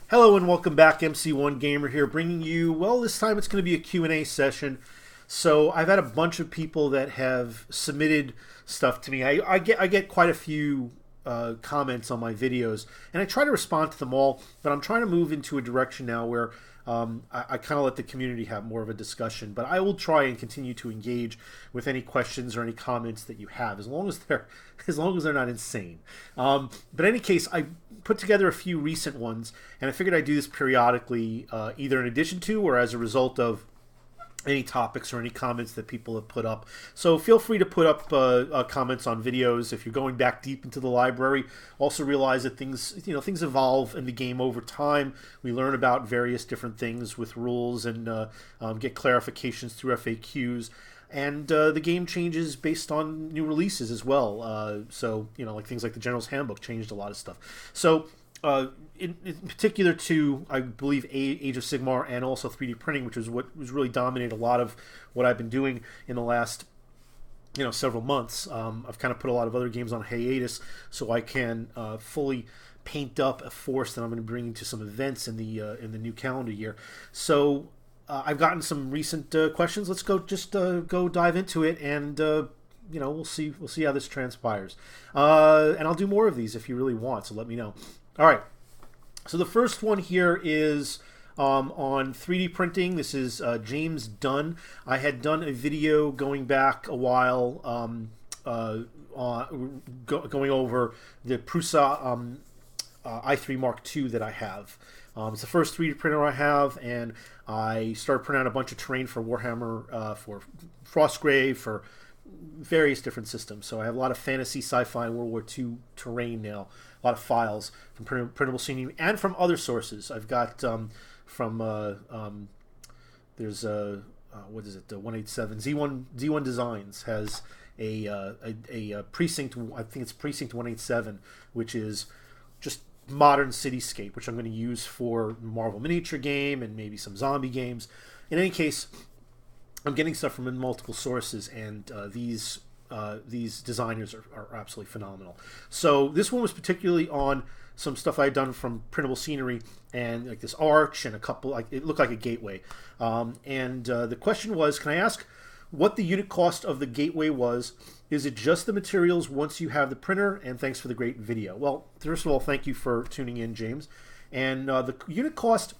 Hello and welcome back. MC1 Gamer here, bringing you, well, this time it's going to be a Q&A session. So I've had a bunch of people that have submitted stuff to me. I get quite a few comments on my videos, and I try to respond to them all, but I'm trying to move into a direction now where I kind of let the community have more of a discussion. But I will try and continue to engage with any questions or any comments that you have, as long as they're not insane. But in any case, I put together a few recent ones, and I figured I'd do this periodically, either in addition to or as a result of any topics or any comments that people have put up. So feel free to put up comments on videos if you're going back deep into the library. Also realize that things evolve in the game over time. We learn about various different things with rules and get clarifications through FAQs. And the game changes based on new releases as well. So, like things like the General's Handbook changed a lot of stuff. So, in particular to, I believe, Age of Sigmar and also 3D printing, which is what was really dominated a lot of what I've been doing in the last several months. I've kind of put a lot of other games on hiatus so I can fully paint up a force that I'm going to bring into some events in the new calendar year. So I've gotten some recent questions. Let's go dive into it, and we'll see how this transpires. And I'll do more of these if you really want. So let me know. All right. So the first one here is on 3D printing. This is James Dunn. I had done a video going back a while going over the Prusa i3 Mark II that I have. It's the first 3D printer I have, and I started printing out a bunch of terrain for Warhammer, for Frostgrave, for various different systems. So I have a lot of fantasy, sci-fi, and World War II terrain now. A lot of files from printable scenery and from other sources. I've got from there's what is it? The 187 Z1 Designs has a precinct. I think it's precinct 187, which is just modern cityscape, which I'm going to use for Marvel miniature game and maybe some zombie games. In any case, I'm getting stuff from multiple sources, and these designers are absolutely phenomenal. So this one was particularly on some stuff I had done from printable scenery, and like this arch and a couple, like it looked like a gateway. And the question was, can I ask what the unit cost of the gateway was? Is it just the materials once you have the printer? And thanks for the great video. Well, first of all, thank you for tuning in, James. And the unit cost,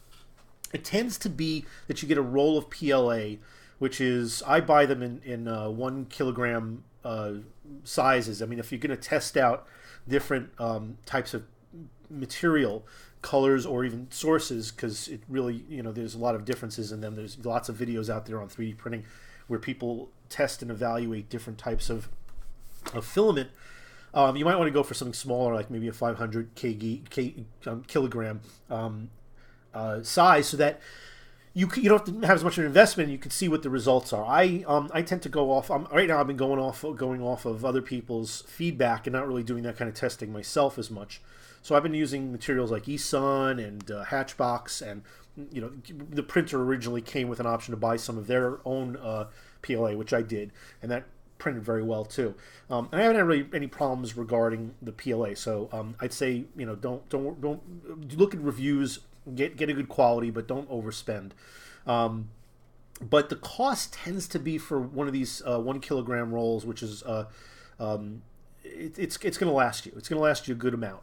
it tends to be that you get a roll of PLA, which is, I buy them in 1 kilogram sizes. I mean, if you're going to test out different types of material, colors, or even sources, because it really, there's a lot of differences in them. There's lots of videos out there on 3D printing where people test and evaluate different types of filament. You might want to go for something smaller, like maybe a 500 kilogram size, so that you don't have to have as much of an investment, and you can see what the results are. I tend to go off. Right now I've been going off of other people's feedback and not really doing that kind of testing myself as much. So I've been using materials like eSun and Hatchbox, and the printer originally came with an option to buy some of their own PLA, which I did, and that printed very well too. And I haven't had really any problems regarding the PLA. So I'd say don't look at reviews. Get a good quality, but don't overspend. But the cost tends to be for one of these 1 kilogram rolls, which is it's going to last you. It's going to last you a good amount.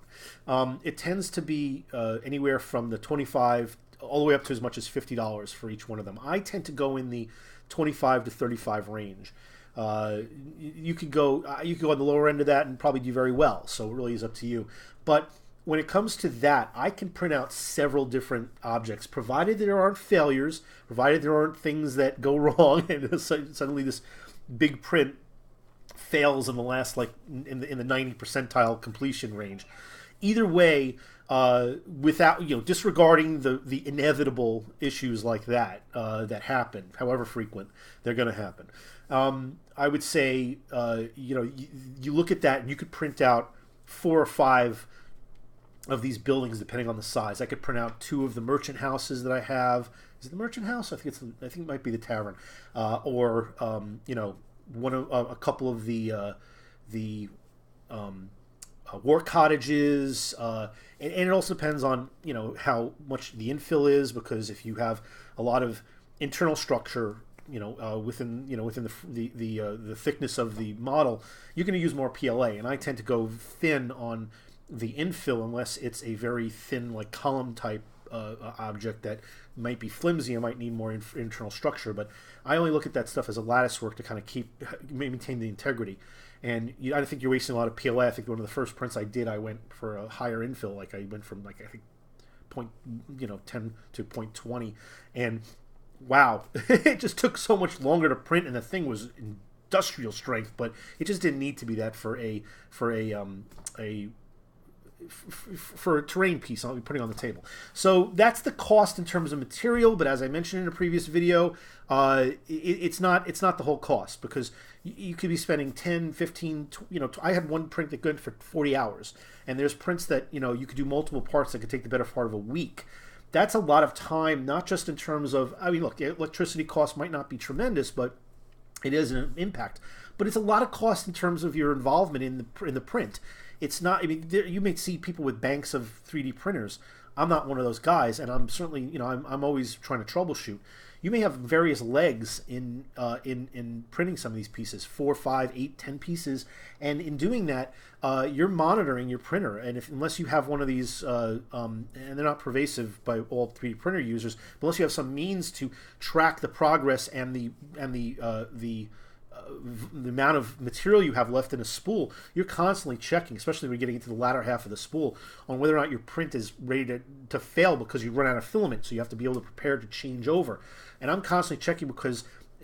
It tends to be anywhere from the 25 all the way up to as much as $50 for each one of them. I tend to go in the 25 to 35 range. You could go on the lower end of that and probably do very well. So it really is up to you. But when it comes to that, I can print out several different objects, provided there aren't failures, provided there aren't things that go wrong, and suddenly this big print fails in the last, like in the 90 percentile completion range. Either way, without disregarding the inevitable issues like that that happen, however frequent they're going to happen. I would say you look at that and you could print out 4 or 5 of these buildings depending on the size. I could print out 2 of the merchant houses that I have. Is it the merchant house? I think it might be the tavern, or one of a couple of the war cottages, and it also depends on how much the infill is, because if you have a lot of internal structure within the thickness of the model, you're going to use more PLA, and I tend to go thin on the infill unless it's a very thin, like column type object that might be flimsy and might need more internal structure. But I only look at that stuff as a lattice work to kind of maintain the integrity. And I don't think you're wasting a lot of PLA. I think one of the first prints I did, I went for a higher infill. Like I went from I think 10 to 0.20, and wow, it just took so much longer to print, and the thing was industrial strength, but it just didn't need to be that for a terrain piece I'll be putting on the table. So that's the cost in terms of material, but as I mentioned in a previous video, it's not the whole cost, because you could be spending 10, 15, I had one print that went for 40 hours, and there's prints that you could do multiple parts that could take the better part of a week. That's a lot of time, not just in terms of, look, electricity costs might not be tremendous, but it is an impact. But it's a lot of cost in terms of your involvement in the print. It's not, you may see people with banks of 3D printers. I'm not one of those guys, and I'm certainly, I'm always trying to troubleshoot. You may have various legs in printing some of these pieces, 4, 5, 8, 10 pieces, and in doing that, you're monitoring your printer. And unless you have one of these, and they're not pervasive by all 3D printer users, but unless you have some means to track the progress and the amount of material you have left in a spool, you're constantly checking, especially when you're getting into the latter half of the spool, on whether or not your print is ready to fail because you run out of filament. So you have to be able to prepare to change over. And I'm constantly checking because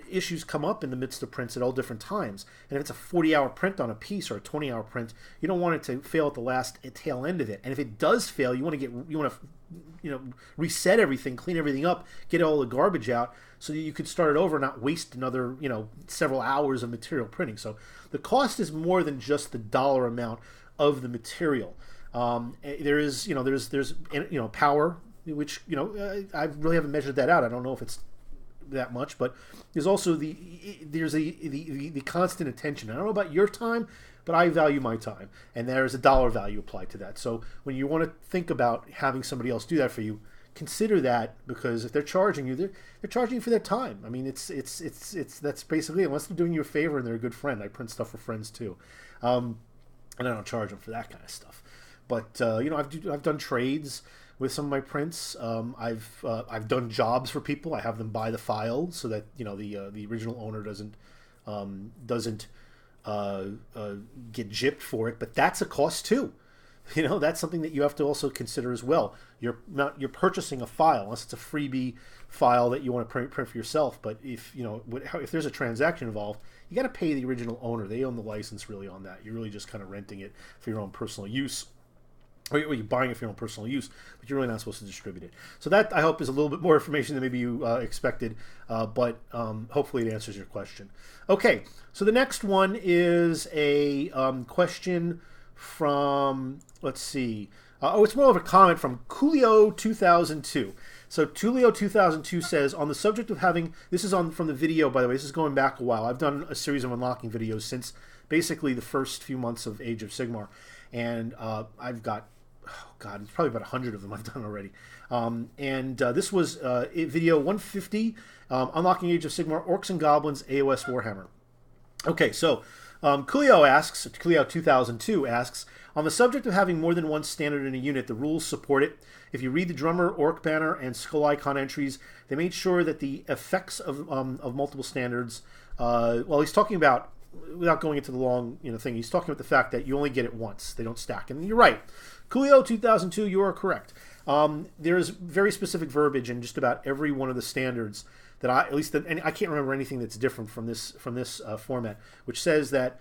issues come up in the midst of prints at all different times. And if it's a 40-hour print on a piece or a 20-hour print, you don't want it to fail at the last tail end of it. And if it does fail, you want to reset everything, clean everything up, get all the garbage out, so that you could start it over and not waste another several hours of material printing. So the cost is more than just the dollar amount of the material. There is there's power, which I really haven't measured that out. I don't know if it's that much, but there's also the constant attention. I don't know about your time, but I value my time, and there's a dollar value applied to that. So when you want to think about having somebody else do that for you, consider that, because if they're charging you, they're charging you for their time. It's that's basically, unless they're doing you a favor and they're a good friend. I print stuff for friends too, and I don't charge them for that kind of stuff. But I've done trades with some of my prints. I've done jobs for people. I have them buy the file so that the original owner doesn't get gypped for it. But that's a cost too. That's something that you have to also consider as well. You're purchasing a file, unless it's a freebie file that you want to print for yourself. But if there's a transaction involved, you got to pay the original owner. They own the license really on that. You're really just kind of renting it for your own personal use, or you're buying it for your own personal use, but you're really not supposed to distribute it. So that, I hope, is a little bit more information than maybe you expected, but hopefully it answers your question. Okay, so the next one is a question from, let's see, it's more of a comment from Coolio2002. So Tulio2002 says, on the subject of having, this is from the video, by the way, this is going back a while. I've done a series of unlocking videos since basically the first few months of Age of Sigmar, and I've got, it's probably about 100 of them I've done already. This was video 150, Unlocking Age of Sigmar, Orcs and Goblins, AOS Warhammer. Okay, so Coolio2002 asks, on the subject of having more than one standard in a unit, the rules support it. If you read the Drummer, Orc Banner, and Skull Icon entries, they made sure that the effects of multiple standards, he's talking about, without going into the long thing, he's talking about the fact that you only get it once. They don't stack. And you're right. Coolio2002, you are correct. There's very specific verbiage in just about every one of the standards that and I can't remember anything that's different from this format, which says that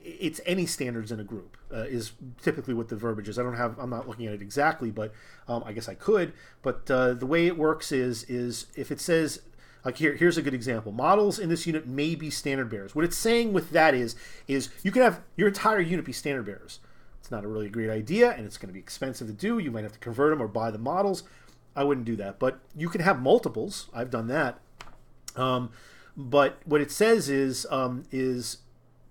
it's any standards in a group is typically what the verbiage is. I'm not looking at it exactly, but I guess I could. But the way it works is if it says, like here's a good example. Models in this unit may be standard bearers. What it's saying with that is you can have your entire unit be standard bearers. It's not a really great idea, and it's going to be expensive to do. You might have to convert them or buy the models. I wouldn't do that, but you can have multiples. I've done that. But what it says is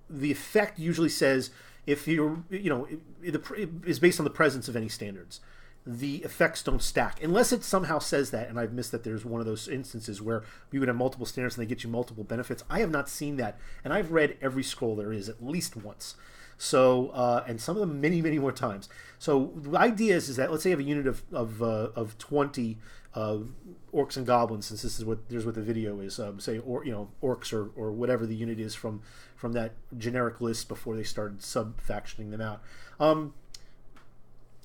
the effect usually says if you're, it is based on the presence of any standards. The effects don't stack unless it somehow says that, and I've missed that there's one of those instances where you would have multiple standards and they get you multiple benefits. I have not seen that, and I've read every scroll there is at least once. So, and some of them many more times. So the idea is that, let's say you have a unit of 20 orcs and goblins, since this is what the video is, say, or orcs or whatever the unit is from that generic list before they started sub-factioning them out.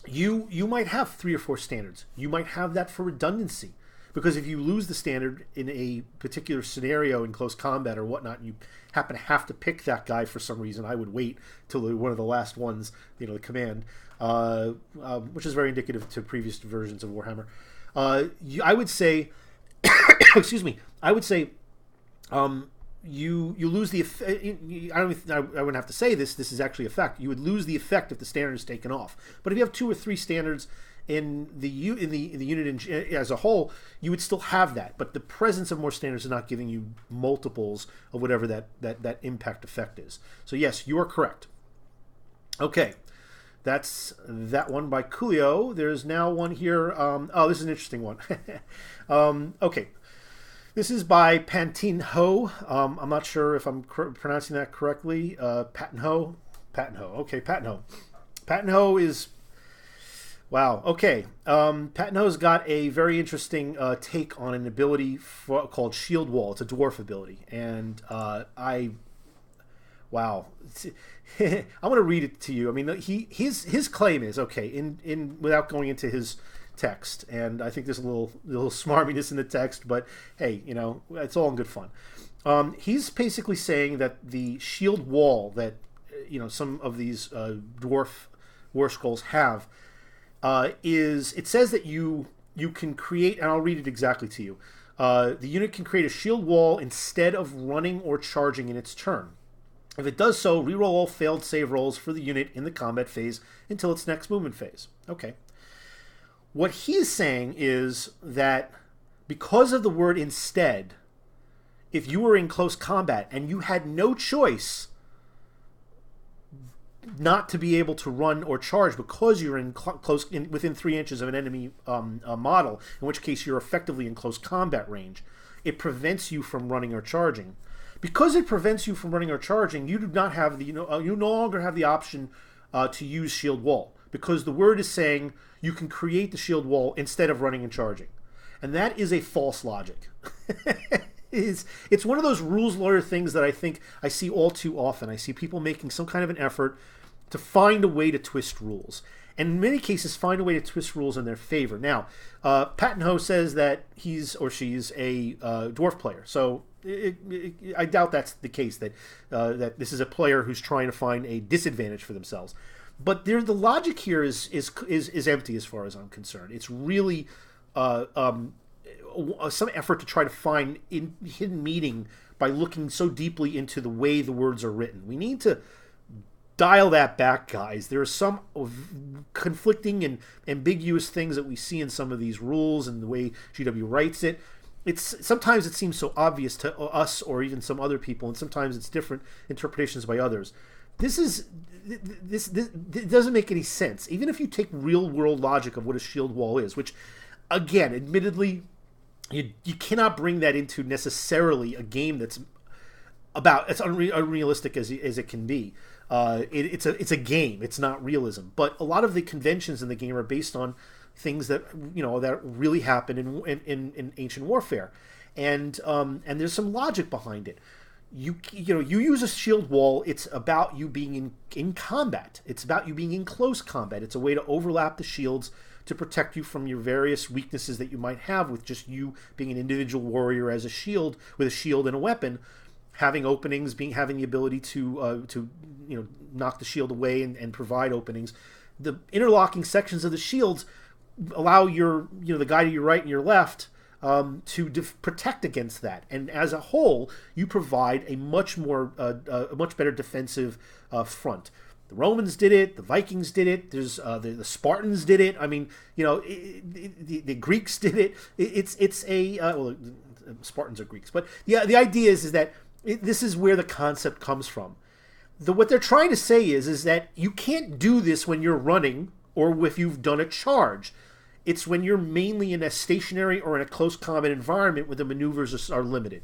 You might have 3 or 4 standards. You might have that for redundancy, because if you lose the standard in a particular scenario in close combat or whatnot, and you happen to have to pick that guy for some reason, I would wait till one of the last ones, the command, which is very indicative to previous versions of Warhammer. I would say, excuse me, I would say, you lose the. I wouldn't have to say this. This is actually a fact. You would lose the effect if the standard is taken off. But if you have 2 or 3 standards in the unit as a whole, you would still have that. But the presence of more standards is not giving you multiples of whatever that impact effect is. So yes, you are correct. Okay. That's that one by Coolio. There's now one here. This is an interesting one. Okay. This is by Pantene Ho. I'm not sure if I'm pronouncing that correctly. Patton Ho. Okay, Patton Ho. Patton Ho is... Wow. Okay. Patton Ho's got a very interesting take on an ability called Shield Wall. It's a dwarf ability. And wow. I'm going to read it to you. I mean, his claim is, okay, in without going into his text, and I think there's a little smarminess in the text, but hey, it's all in good fun. He's basically saying that the shield wall that some of these dwarf war scrolls have it says that you can create, and I'll read it exactly to you. The unit can create a shield wall instead of running or charging in its turn. If it does so, reroll all failed save rolls for the unit in the combat phase until its next movement phase. Okay. What he's saying is that because of the word instead, if you were in close combat and you had no choice not to be able to run or charge because you're within 3 inches of an enemy model, in which case you're effectively in close combat range, it prevents you from running or charging. Because it prevents you from running or charging, you do not have you no longer have the option to use shield wall, because the word is saying you can create the shield wall instead of running and charging. And that is a false logic. It's one of those rules lawyer things that I think I see all too often. I see people making some kind of an effort to find a way to twist rules. And in many cases, find a way to twist rules in their favor. Now, Patton Ho says that he's or she's a dwarf player. So I doubt that's the case, that this is a player who's trying to find a disadvantage for themselves. But the logic here is empty as far as I'm concerned. It's really some effort to try to find hidden meaning by looking so deeply into the way the words are written. We need to dial that back, guys. There are some conflicting and ambiguous things that we see in some of these rules and the way GW writes it. Sometimes it seems so obvious to us or even some other people, and sometimes it's different interpretations by others. This doesn't make any sense. Even if you take real world logic of what a shield wall is, which, again, admittedly, you cannot bring that into necessarily a game that's unrealistic as it can be. It's a game. It's not realism. But a lot of the conventions in the game are based on things that that really happen in ancient warfare, and there's some logic behind it. You use a shield wall. It's about you being in combat. It's about you being in close combat. It's a way to overlap the shields to protect you from your various weaknesses that you might have with just you being an individual warrior as a shield, with a shield and a weapon, having openings, having the ability to knock the shield away and provide openings. The interlocking sections of the shields allow the guy to your right and your left to protect against that, and as a whole, you provide a much better defensive front. The Romans did it. The Vikings did it. There's the Spartans did it. I mean, the Greeks did it. Spartans are Greeks, but the idea is that this is where the concept comes from. what they're trying to say is that you can't do this when you're running or if you've done a charge. It's when you're mainly in a stationary or in a close combat environment where the maneuvers are limited.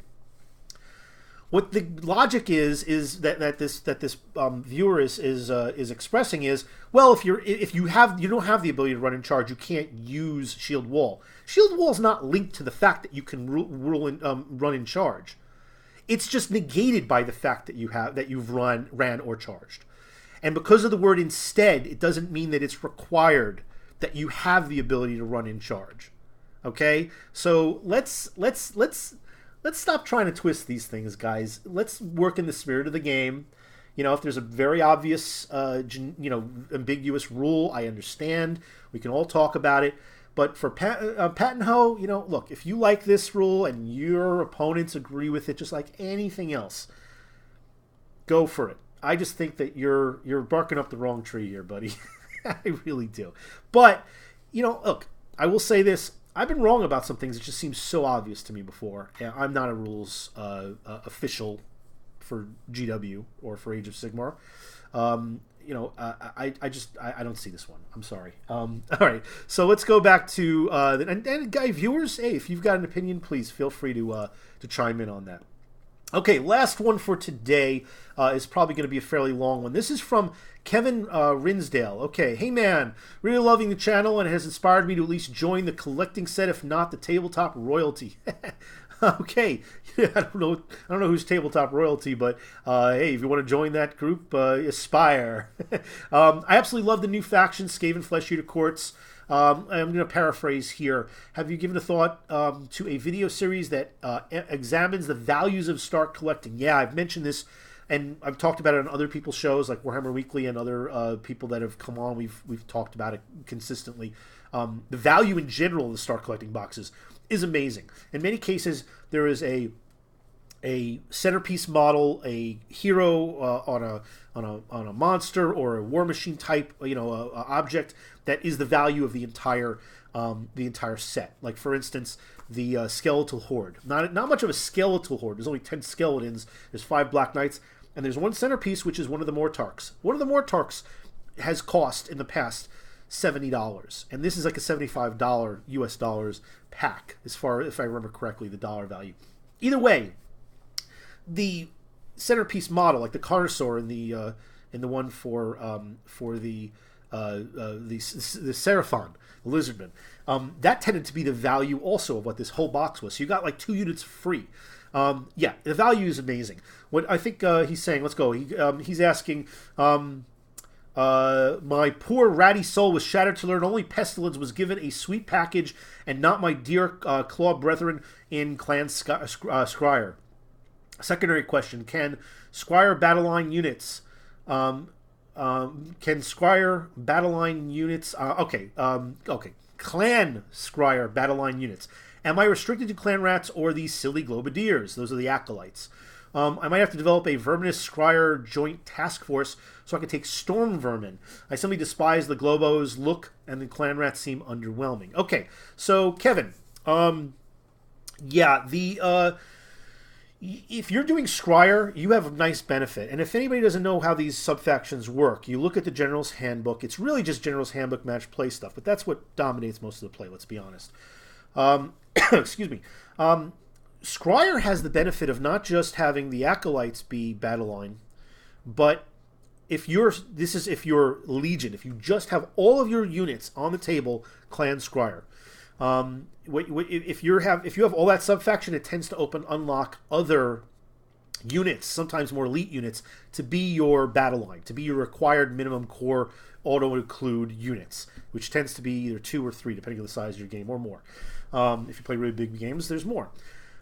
What the logic is that this viewer is expressing is, well, if you don't have the ability to run in charge, you can't use shield wall. Shield wall is not linked to the fact that you can run in charge. It's just negated by the fact that you've ran or charged. And because of the word instead, it doesn't mean that it's required that you have the ability to run in charge. Okay? So let's stop trying to twist these things, guys. Let's work in the spirit of the game. If there's a very obvious ambiguous rule, I understand. We can all talk about it. But for Pat and Ho, look, if you like this rule and your opponents agree with it, just like anything else, go for it. I just think that you're barking up the wrong tree here, buddy. I really do. But, look, I will say this. I've been wrong about some things. It just seems so obvious to me before. I'm not a rules official for GW or for Age of Sigmar. I don't see this one. I'm sorry. All right, so let's go back to and guy viewers. Hey, if you've got an opinion, please feel free to chime in on that. Okay, last one for today is probably going to be a fairly long one. This is from Kevin Rinsdale. Okay, hey man, really loving the channel and it has inspired me to at least join the collecting set, if not the tabletop royalty. Okay, I don't know who's tabletop royalty, but hey, if you want to join that group, aspire. I absolutely love the new faction, Skaven Flesh Eater Courts. I'm going to paraphrase here. Have you given a thought to a video series that examines the values of start collecting? Yeah, I've mentioned this, and I've talked about it on other people's shows like Warhammer Weekly and other people that have come on. We've talked about it consistently. The value in general of the start collecting boxes is amazing. In many cases, there is a centerpiece model, a hero on a monster or a war machine type, a object that is the value of the entire set. Like for instance, the skeletal horde. Not much of a skeletal horde. There's only 10 skeletons. There's 5 Black Knights, and there's one centerpiece, which is one of the Mortarks. One of the Mortarks has cost in the past $70, and this is like a $75 US dollars pack, as far if I remember correctly, the dollar value. Either way, the centerpiece model, like the Carnosaur in the one for the Seraphon, the Lizardman, that tended to be the value also of what this whole box was. So you got like 2 units free. Yeah, the value is amazing. What I think he's saying, let's go. He's asking, my poor ratty soul was shattered to learn only Pestilence was given a sweet package and not my dear claw brethren in Clan Scryer. Secondary question: can Scryer battle line units? Okay. Clan Scryer battle line units. Am I restricted to clan rats or these silly globadiers? Those are the acolytes. I might have to develop a Verminous Scryer joint task force so I can take Storm Vermin. I simply despise the Globos look, and the clan rats seem underwhelming. Okay, so Kevin, yeah, if you're doing Scryer, you have a nice benefit. And if anybody doesn't know how these subfactions work, you look at the General's Handbook. It's really just General's Handbook match play stuff, but that's what dominates most of the play, let's be honest. Excuse me. Scryer has the benefit of not just having the acolytes be battle line, but if you're Legion, if you just have all of your units on the table, clan Scryer. If you have all that subfaction, it tends to unlock other units, sometimes more elite units, to be your battle line, to be your required minimum core auto-include units, which tends to be either 2 or 3, depending on the size of your game, or more. If you play really big games, there's more.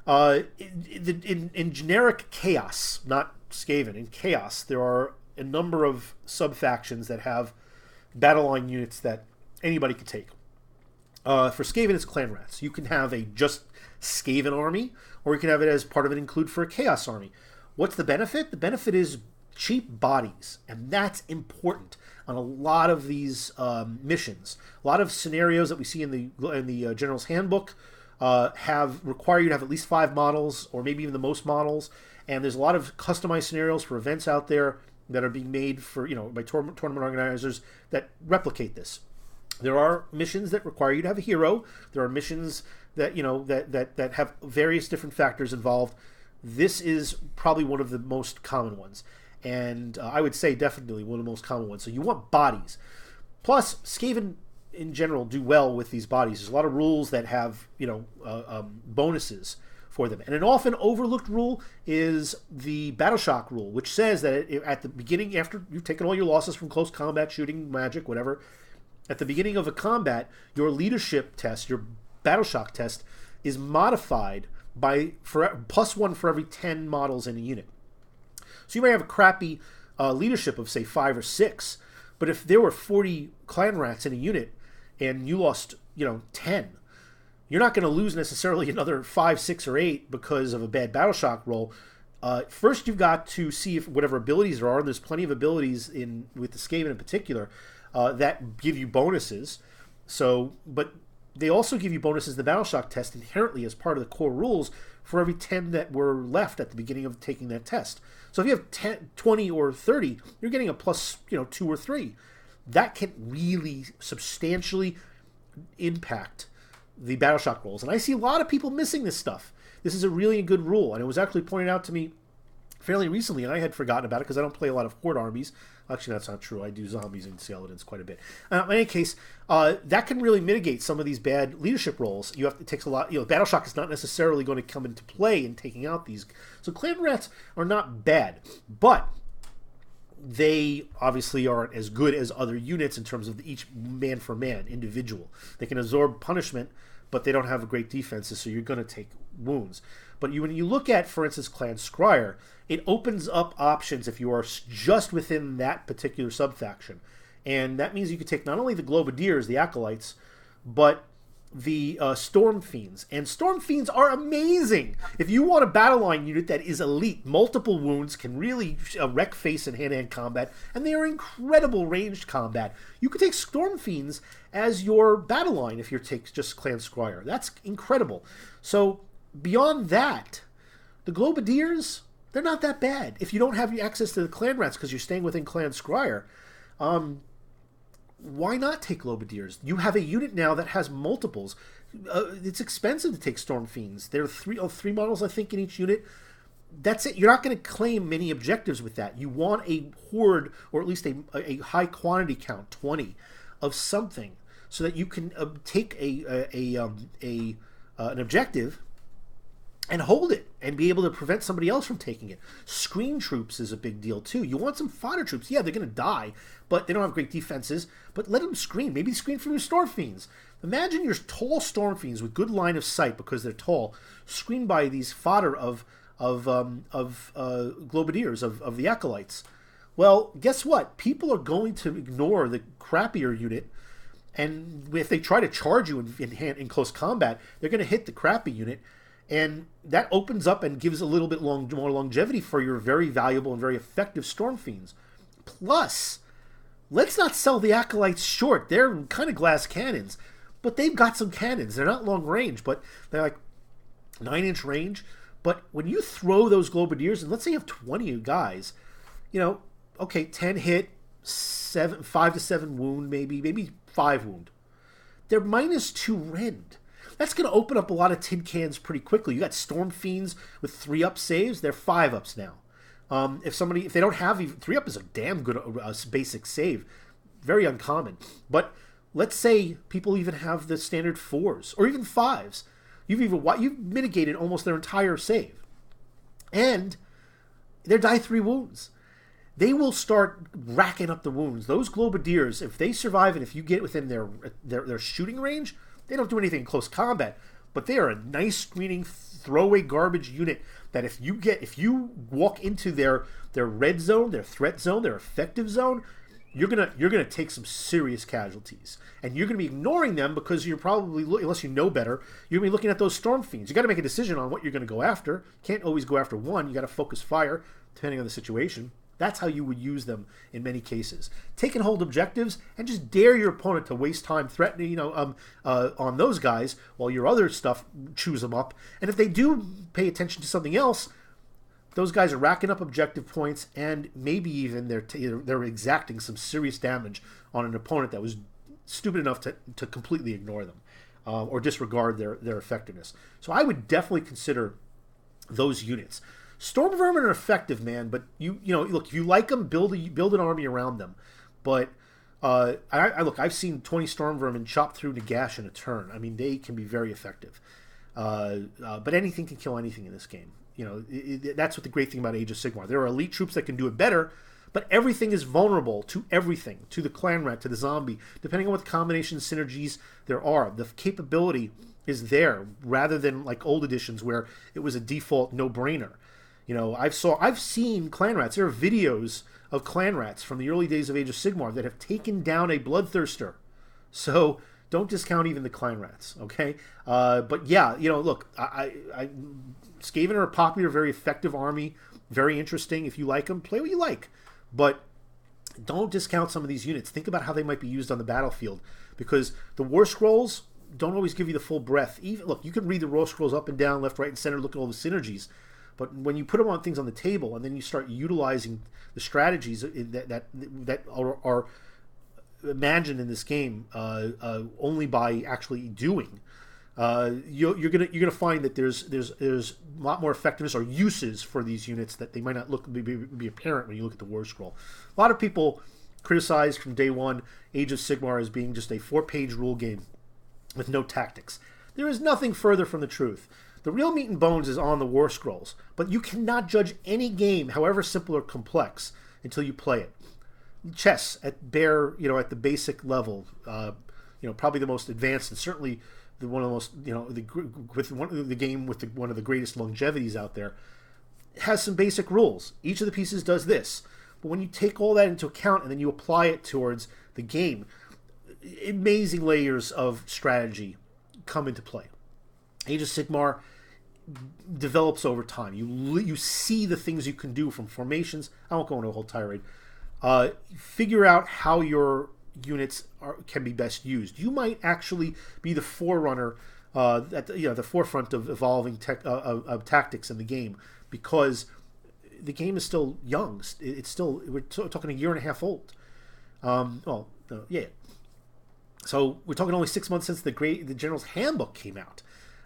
In generic Chaos, not Skaven, in Chaos, there are a number of sub-factions that have battle line units that anybody can take. For Skaven, it's Clan Rats. You can have a just Skaven army, or you can have it as part of an include for a Chaos army. What's the benefit? The benefit is cheap bodies, and that's important on a lot of these missions. A lot of scenarios that we see in the General's Handbook require you to have at least 5 models, or maybe even the most models. And there's a lot of customized scenarios for events out there. that are being made for, by tournament organizers that replicate this. There are missions that require you to have a hero. There are missions that, that have various different factors involved. This is probably one of the most common ones. And I would say definitely one of the most common ones. So you want bodies. Plus, Skaven in general do well with these bodies. There's a lot of rules that have, bonuses for them. And an often overlooked rule is the Battle Shock rule, which says that at the beginning, after you've taken all your losses from close combat, shooting, magic, whatever, at the beginning of a combat, your leadership test, your Battle Shock test, is modified by +1 for every 10 models in a unit. So you may have a crappy leadership of, say, 5 or 6, but if there were 40 clan rats in a unit and you lost, 10, you're not going to lose necessarily another 5, 6, or 8 because of a bad Battle Shock roll. First, you've got to see if whatever abilities there are, and there's plenty of abilities with the Skaven in particular, that give you bonuses. So, but they also give you bonuses in the Battle Shock test inherently as part of the core rules for every 10 that were left at the beginning of taking that test. So if you have 10, 20, or 30, you're getting a plus, 2 or 3. That can really substantially impact the Battle Shock rolls. And I see a lot of people missing this stuff. This is a really good rule, and it was actually pointed out to me fairly recently, and I had forgotten about it because I don't play a lot of Horde armies. Actually, that's not true. I do zombies and skeletons quite a bit. In any case, that can really mitigate some of these bad leadership roles. It takes a lot. Battle Shock is not necessarily going to come into play in taking out these. So clan rats are not bad, but they obviously aren't as good as other units in terms of each man for man individual. They can absorb punishment, but they don't have great defenses, so you're going to take wounds. But when you look at, for instance, Clan Scryer, it opens up options if you are just within that particular subfaction. And that means you could take not only the Globadiers, the Acolytes, but the Storm Fiends. And Storm Fiends are amazing! If you want a battle line unit that is elite, multiple wounds, can really wreck face in hand-to-hand combat, and they are incredible ranged combat, you could take Storm Fiends as your battle line if you take just Clan Scryer. That's incredible. So, beyond that, the Globadiers, they're not that bad. If you don't have access to the Clan Rats because you're staying within Clan Scryer, why not take Globadiers? You have a unit now that has multiples. It's expensive to take Storm Fiends. There are three models, I think, in each unit. That's it. You're not going to claim many objectives with that. You want a horde, or at least a high quantity count, 20, of something, so that you can take an objective and hold it and be able to prevent somebody else from taking it. Screen troops is a big deal too. You want some fodder troops. Yeah, they're going to die, but they don't have great defenses. But let them screen. Maybe screen from your Storm Fiends. Imagine your tall Storm Fiends with good line of sight because they're tall, screened by these fodder of Globadiers, of the Acolytes. Well, guess what? People are going to ignore the crappier unit, and if they try to charge you in close combat, they're going to hit the crappy unit. And that opens up and gives a little bit more longevity for your very valuable and very effective Storm Fiends. Plus, let's not sell the Acolytes short. They're kind of glass cannons, but they've got some cannons. They're not long range, but they're like 9-inch range. But when you throw those Globadiers, and let's say you have 20 guys, okay, 10 hit, 5 to 7 wound, maybe 5 wound. They're -2 rend. That's going to open up a lot of tin cans pretty quickly. You got Storm Fiends with 3-up saves. They're 5-ups now. If they don't have even 3-up, is a damn good basic save. Very uncommon. But let's say people even have the standard 4s or even 5s. You've mitigated almost their entire save, and they're die 3 wounds. They will start racking up the wounds. Those Globadiers, if they survive and if you get within their shooting range, they don't do anything in close combat, but they are a nice screening throwaway garbage unit that if you walk into their red zone, their threat zone, their effective zone, you're gonna take some serious casualties, and you're gonna be ignoring them because you're probably, unless you know better, you're gonna be looking at those Storm Fiends. You got to make a decision on what you're gonna go after. Can't always go after one. You got to focus fire depending on the situation. That's how you would use them in many cases. Take and hold objectives and just dare your opponent to waste time threatening, on those guys while your other stuff chews them up. And if they do pay attention to something else, those guys are racking up objective points, and maybe even they're exacting some serious damage on an opponent that was stupid enough to completely ignore them or disregard their effectiveness. So I would definitely consider those units. Storm Vermin are effective, man, but you know, look, if you like them, build an army around them. But I've seen 20 Storm Vermin chop through Nagash in a turn. I mean, they can be very effective. But anything can kill anything in this game. You know, that's what the great thing about Age of Sigmar. There are elite troops that can do it better, but everything is vulnerable to everything, to the clan rat, to the zombie, depending on what combination synergies there are. The capability is there, rather than like old editions where it was a default no-brainer. You know, I've seen clan rats. There are videos of clan rats from the early days of Age of Sigmar that have taken down a bloodthirster. So don't discount even the clan rats, okay? But yeah, you know, look, Skaven are a popular, very effective army, very interesting. If you like them, play what you like. But don't discount some of these units. Think about how they might be used on the battlefield, because the War Scrolls don't always give you the full breadth. Even look, you can read the War Scrolls up and down, left, right, and center, look at all the synergies. But when you put them on things on the table, and then you start utilizing the strategies that are imagined in this game only by actually doing, you're gonna find that there's a lot more effectiveness or uses for these units that they might not be apparent when you look at the War Scroll. A lot of people criticized from day one Age of Sigmar as being just a 4-page rule game with no tactics. There is nothing further from the truth. The real meat and bones is on the War Scrolls, but you cannot judge any game, however simple or complex, until you play it. Chess at the basic level, probably the most advanced, and certainly one of the most, the game with one of the greatest longevities out there, has some basic rules. Each of the pieces does this, but when you take all that into account and then you apply it towards the game, amazing layers of strategy come into play. Age of Sigmar develops over time. You see the things you can do from formations. I won't go into a whole tirade. Figure out how your units can be best used. You might actually be the forerunner at the forefront of evolving tactics in the game, because the game is still young. It's still, we're talking a year and a half old. Yeah. So we're talking only 6 months since the General's Handbook came out.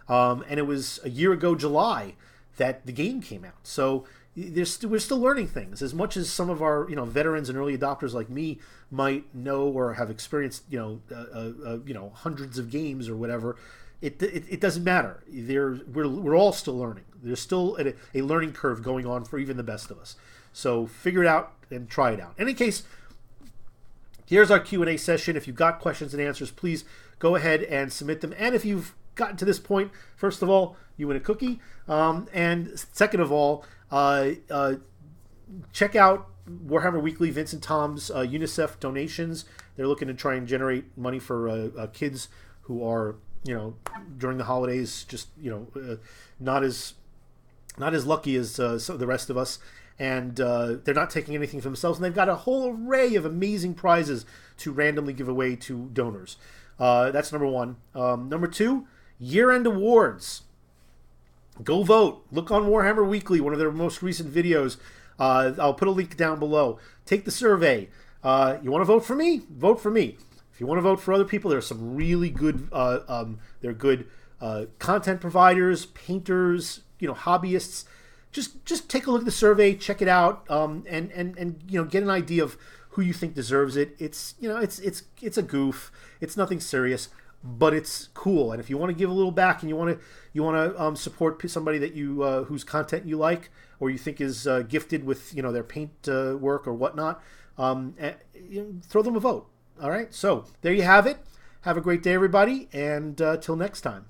And it was a year ago, July, that the game came out. So we're still learning things. As much as some of our veterans and early adopters like me might know or have experienced hundreds of games or whatever, it doesn't matter. We're all still learning. There's still a learning curve going on for even the best of us. So figure it out and try it out. In any case, here's our Q&A session. If you've got questions and answers, please go ahead and submit them. And if you've gotten to this point, first of all, you win a cookie. And second of all, check out Warhammer Weekly, Vince and Tom's UNICEF donations. They're looking to try and generate money for kids who are, during the holidays, just, not as lucky as the rest of us. And they're not taking anything for themselves. And they've got a whole array of amazing prizes to randomly give away to donors. That's number one. Number two, year-end awards. Go vote. Look on Warhammer Weekly, one of their most recent videos. I'll put a link down below. Take the survey. You want to vote for me? Vote for me. If you want to vote for other people, there are some really good, content providers, painters, hobbyists. Just take a look at the survey, check it out, and get an idea of who you think deserves it. It's a goof. It's nothing serious, but it's cool. And if you want to give a little back and you want to support somebody that you whose content you like or you think is gifted with their paint work or whatnot, throw them a vote. All right. So there you have it. Have a great day, everybody, and till next time.